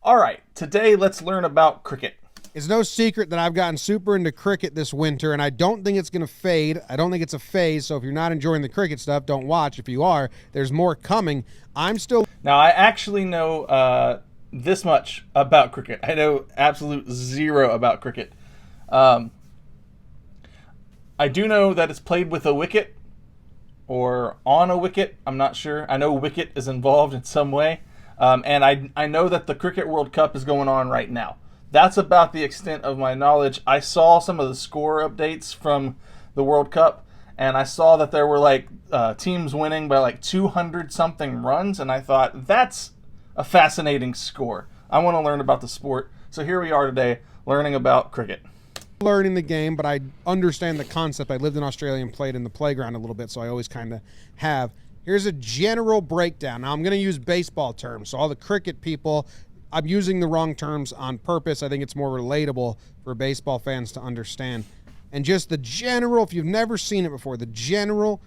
All right, today let's learn about cricket. It's no secret that I've gotten super into cricket this winter, and I don't think it's going to fade. I don't think it's a phase, so if you're not enjoying the cricket stuff, don't watch. If you are, there's more coming. Now, I actually know this much about cricket. I know absolute zero about cricket. I do know that it's played with a wicket or on a wicket. I'm not sure. I know wicket is involved in some way. And I know that the Cricket World Cup is going on right now. That's about the extent of my knowledge. I saw some of the score updates from the World Cup, and I saw that there were teams winning by 200 something runs, and I thought, that's a fascinating score. I want to learn about the sport. So here we are today learning about cricket. Learning the game, but I understand the concept. I lived in Australia and played in the playground a little bit, so I always kind of have. Here's a general breakdown. Now, I'm going to use baseball terms, so all the cricket people, I'm using the wrong terms on purpose. I think it's more relatable for baseball fans to understand. And just the general, if you've never seen it before, the general,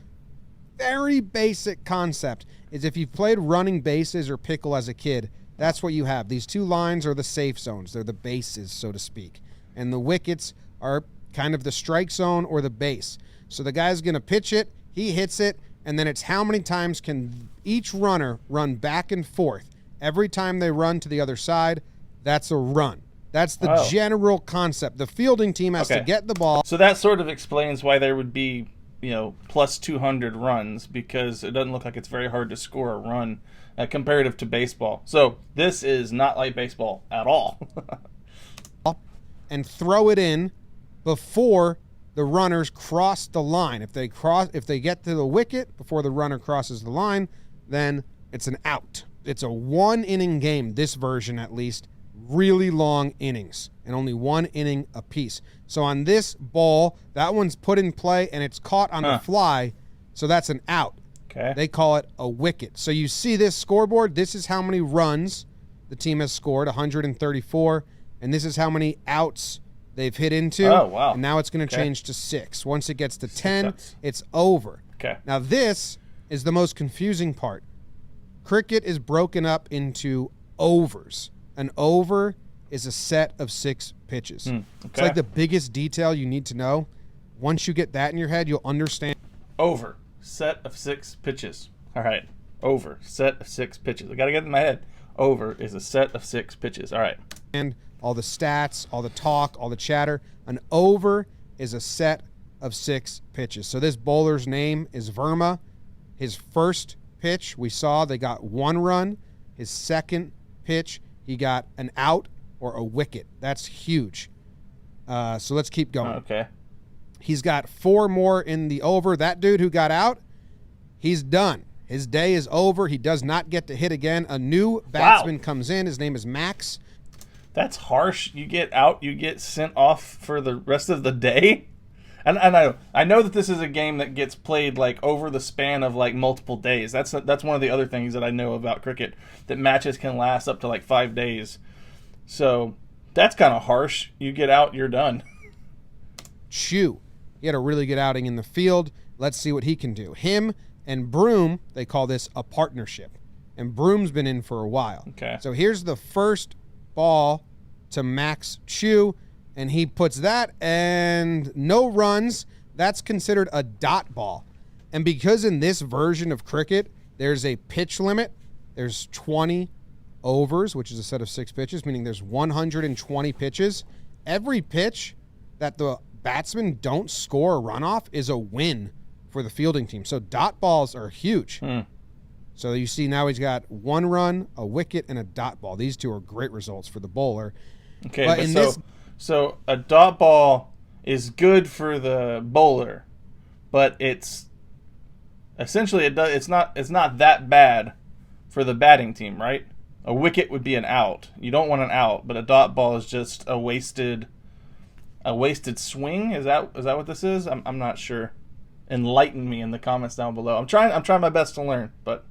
very basic concept is if you've played running bases or pickle as a kid, that's what you have. These two lines are the safe zones. They're the bases, so to speak. And the wickets are kind of the strike zone or the base. So the guy's going to pitch it, he hits it, and then it's how many times can each runner run back and forth. Every time they run to the other side, that's a run. That's the general concept. The fielding team has to get the ball. So that sort of explains why there would be, plus 200 runs, because it doesn't look like it's very hard to score a run comparative to baseball. So this is not like baseball at all. And throw it in before the runners cross the line. If they get to the wicket before the runner crosses the line, then it's an out. It's a one-inning game, this version at least, really long innings, and only one inning apiece. So on this ball, that one's put in play, and it's caught on the fly, so that's an out. Okay. They call it a wicket. So you see this scoreboard, this is how many runs the team has scored, 134, and this is how many outs they've hit into. Oh, wow. And now it's going to change to 6. Once it gets to 10, it's over. Okay. Now this is the most confusing part. Cricket is broken up into overs. An over is a set of 6 pitches. It's like the biggest detail you need to know. Once you get that in your head, you'll understand. Over, set of 6 pitches. All right. Over, set of 6 pitches. I got to get it in my head. Over is a set of 6 pitches. All right. And all the stats, all the talk, all the chatter. An over is a set of 6 pitches. So this bowler's name is Verma. His first pitch, we saw they got 1 run. His second pitch, he got an out or a wicket. That's huge. So let's keep going. Okay. He's got 4 more in the over. That dude who got out, he's done. His day is over. He does not get to hit again. A new batsman comes in. His name is Max. That's harsh. You get out, you get sent off for the rest of the day. And I know that this is a game that gets played over the span of multiple days. That's one of the other things that I know about cricket, that matches can last up to 5 days. So that's kind of harsh. You get out, you're done. Chew. He had a really good outing in the field. Let's see what he can do. Him and Broom, they call this a partnership. And Broom's been in for a while. Okay. So here's the first ball to Max Chew. And he puts that, and no runs. That's considered a dot ball. And because in this version of cricket, there's a pitch limit, there's 20 overs, which is a set of 6 pitches, meaning there's 120 pitches. Every pitch that the batsmen don't score a runoff is a win for the fielding team. So dot balls are huge. So you see now he's got 1 run, a wicket, and a dot ball. These two are great results for the bowler. Okay, So a dot ball is good for the bowler, but it's essentially it's not that bad for the batting team, right? A wicket would be an out. You don't want an out, but a dot ball is just a wasted swing. Is that what this is? I'm not sure. Enlighten me in the comments down below. I'm trying my best to learn, but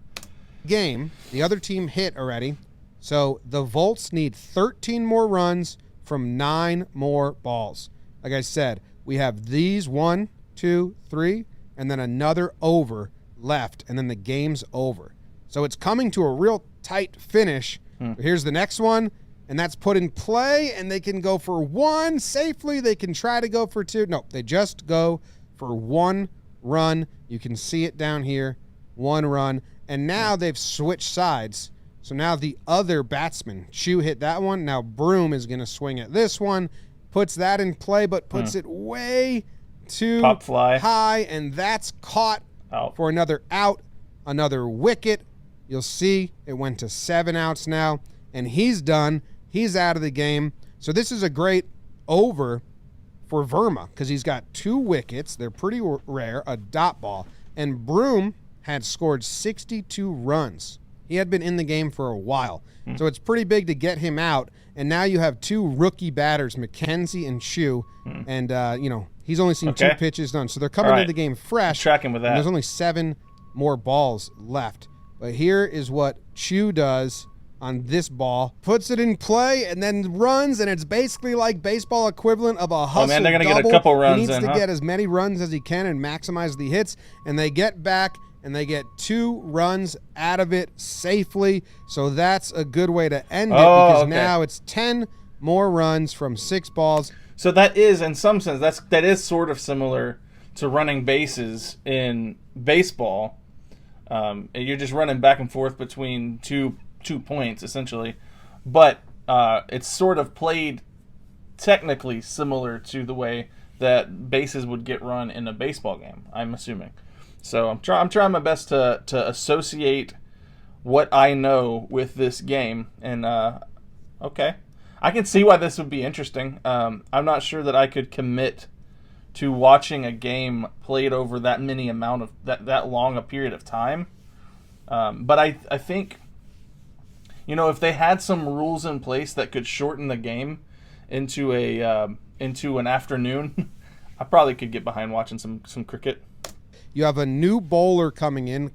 game, the other team hit already. So the Volts need 13 more runs from 9 more balls. Like I said, we have these 1, 2, 3, and then another over left, and then the game's over. So it's coming to a real tight finish. Here's the next one, and that's put in play, and they can go for 1 safely. They can try to go for 2. No, they just go for 1 run. You can see it down here, 1 run. And now they've switched sides. So now the other batsman, Chu hit that one. Now Broom is going to swing at this one, puts that in play, but puts it way too Pop fly. high, and that's caught Out. for another out, another wicket. You'll see it went to 7 outs now, and he's done. He's out of the game. So this is a great over for Verma because he's got 2 wickets. They're pretty rare, a dot ball. And Broom had scored 62 runs. He had been in the game for a while. So it's pretty big to get him out. And now you have 2 rookie batters, McKenzie and Chu. And, he's only seen 2 pitches done. So they're coming into the game fresh. Tracking with that. And there's only 7 more balls left. But here is what Chu does on this ball. Puts it in play and then runs, and it's basically like baseball equivalent of a hustle. Oh, man, they're going to get a double. couple runs He needs in, to get as many runs as he can and maximize the hits. And they get back, and they get 2 runs out of it safely. So that's a good way to end it because now it's 10 more runs from 6 balls. So that is, in some sense, that is sort of similar to running bases in baseball. You're just running back and forth between two points, essentially. But it's sort of played technically similar to the way that bases would get run in a baseball game, I'm assuming. So I'm trying my best to associate what I know with this game. And, okay. I can see why this would be interesting. I'm not sure that I could commit to watching a game played over that many amount of that long a period of time. But I think, if they had some rules in place that could shorten the game into an afternoon, I probably could get behind watching some cricket. You have a new bowler coming in,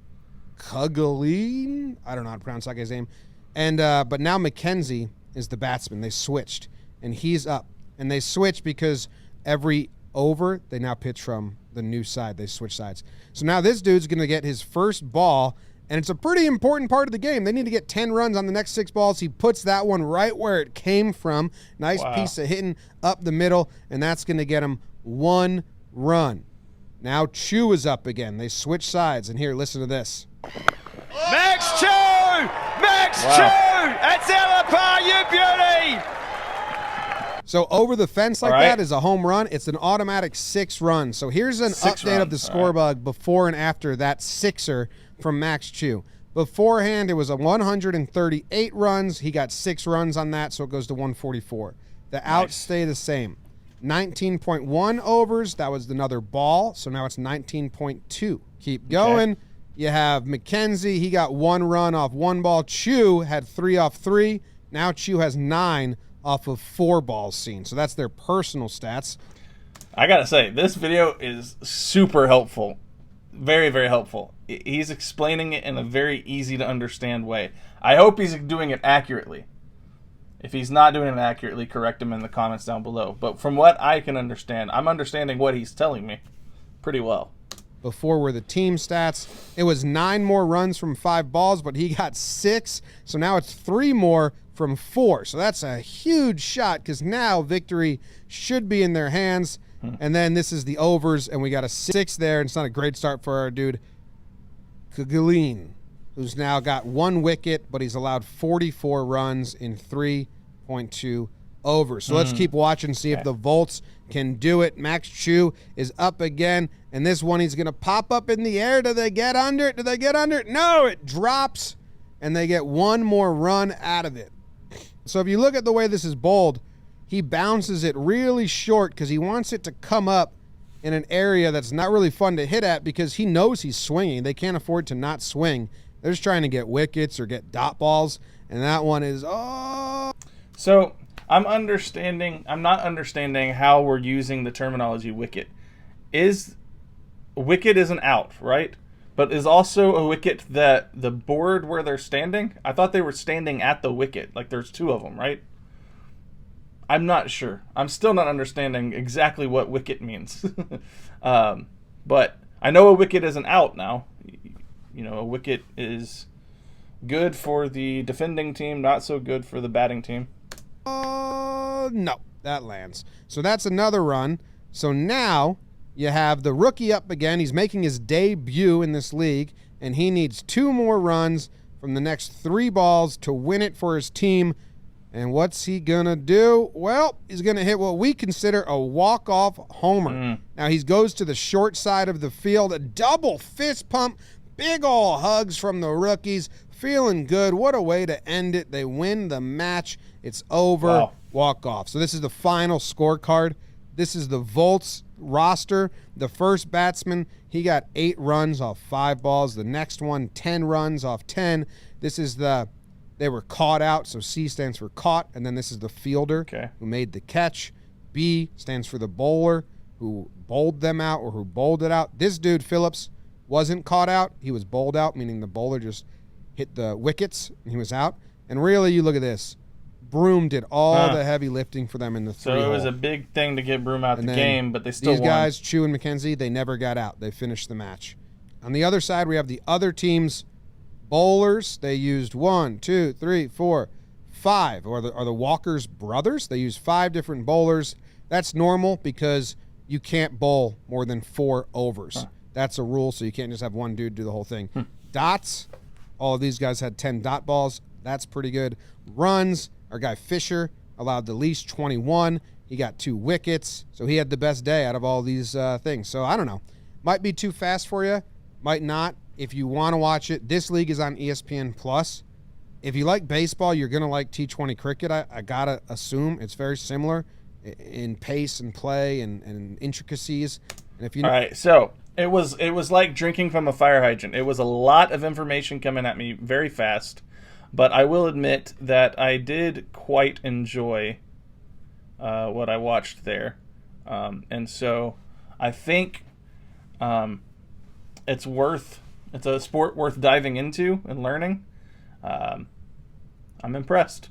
Kugaleen. I don't know how to pronounce that guy's name. And but now McKenzie is the batsman. They switched, and he's up. And they switched because every over, they now pitch from the new side. They switch sides. So now this dude's going to get his first ball, and it's a pretty important part of the game. They need to get 10 runs on the next 6 balls. He puts that one right where it came from. Nice piece of hitting up the middle, and that's going to get him 1 run. Now Chu is up again. They switch sides, and here, listen to this. Max Chu! Max Chu! That's out of the par, you beauty! So over the fence like that is a home run. It's an automatic 6 runs. So here's an update of the score bug before and after that 6er from Max Chu. Beforehand, it was a 138 runs. He got 6 runs on that, so it goes to 144. The outs stay the same. 19.1 overs. That was another ball, so now it's 19.2. Keep going. Okay. You have McKenzie. He got 1 run off 1 ball. Chu had 3 off 3. Now Chu has 9 off of 4 balls seen. So that's their personal stats. I gotta say, this video is super helpful. Very, very helpful. He's explaining it in a very easy to understand way. I hope he's doing it accurately. If he's not doing it accurately, correct him in the comments down below. But from what I can understand, I'm understanding what he's telling me pretty well. Before were the team stats. It was 9 more runs from 5 balls, but he got 6. So now it's 3 more from 4. So that's a huge shot because now victory should be in their hands. And then this is the overs, and we got a 6 there. And it's not a great start for our dude, Kugaleen, who's now got 1 wicket, but he's allowed 44 runs in 3.2 overs. So let's keep watching, see if the Volts can do it. Max Chu is up again, and this one he's going to pop up in the air. Do they get under it? Do they get under it? No, it drops, and they get 1 more run out of it. So if you look at the way this is bowled, he bounces it really short because he wants it to come up in an area that's not really fun to hit at because he knows he's swinging. They can't afford to not swing. They're just trying to get wickets or get dot balls, and that one is, So I'm not understanding how we're using the terminology wicket. Wicket is an out, right? But is also a wicket that the board where they're standing? I thought they were standing at the wicket. Like there's 2 of them, right? I'm not sure. I'm still not understanding exactly what wicket means. But I know a wicket is an out now. A wicket is good for the defending team, not so good for the batting team. No, that lands. So that's another run. So now you have the rookie up again. He's making his debut in this league, and he needs 2 more runs from the next 3 balls to win it for his team. And what's he going to do? Well, he's going to hit what we consider a walk-off homer. Now, he goes to the short side of the field, a double fist pump, big ol' hugs from the rookies, feeling good. What a way to end it. They win the match. It's over. Wow. Walk-off. So this is the final scorecard. This is the Volts roster. The first batsman, he got 8 runs off 5 balls. The next one, 10 runs off 10. This is they were caught out, so C stands for caught, and then this is the fielder who made the catch. B stands for the bowler who bowled them out or who bowled it out. This dude, Phillips, wasn't caught out. He was bowled out, meaning the bowler just hit the wickets and he was out. And really, you look at this. Broom did all the heavy lifting for them in the 3 So it was a big thing to get Broom out the game, but they still these won. guys, Chu and McKenzie, they never got out. They finished the match. On the other side, we have the other team's bowlers. They used 1, 2, 3, 4, 5. Or the Walker's brothers. They used 5 different bowlers. That's normal because you can't bowl more than 4 overs. That's a rule, so you can't just have one dude do the whole thing. Dots, all of these guys had 10 dot balls. That's pretty good. Runs, our guy Fisher allowed the least 21. He got 2 wickets, so he had the best day out of all these things. So I don't know. Might be too fast for you, might not. If you want to watch it, this league is on ESPN Plus. If you like baseball, you're going to like T20 cricket. I got to assume it's very similar in pace and play and intricacies. And if you All right, so it was like drinking from a fire hydrant. It was a lot of information coming at me very fast, but I will admit that I did quite enjoy what I watched there, and so I think it's a sport worth diving into and learning. I'm impressed.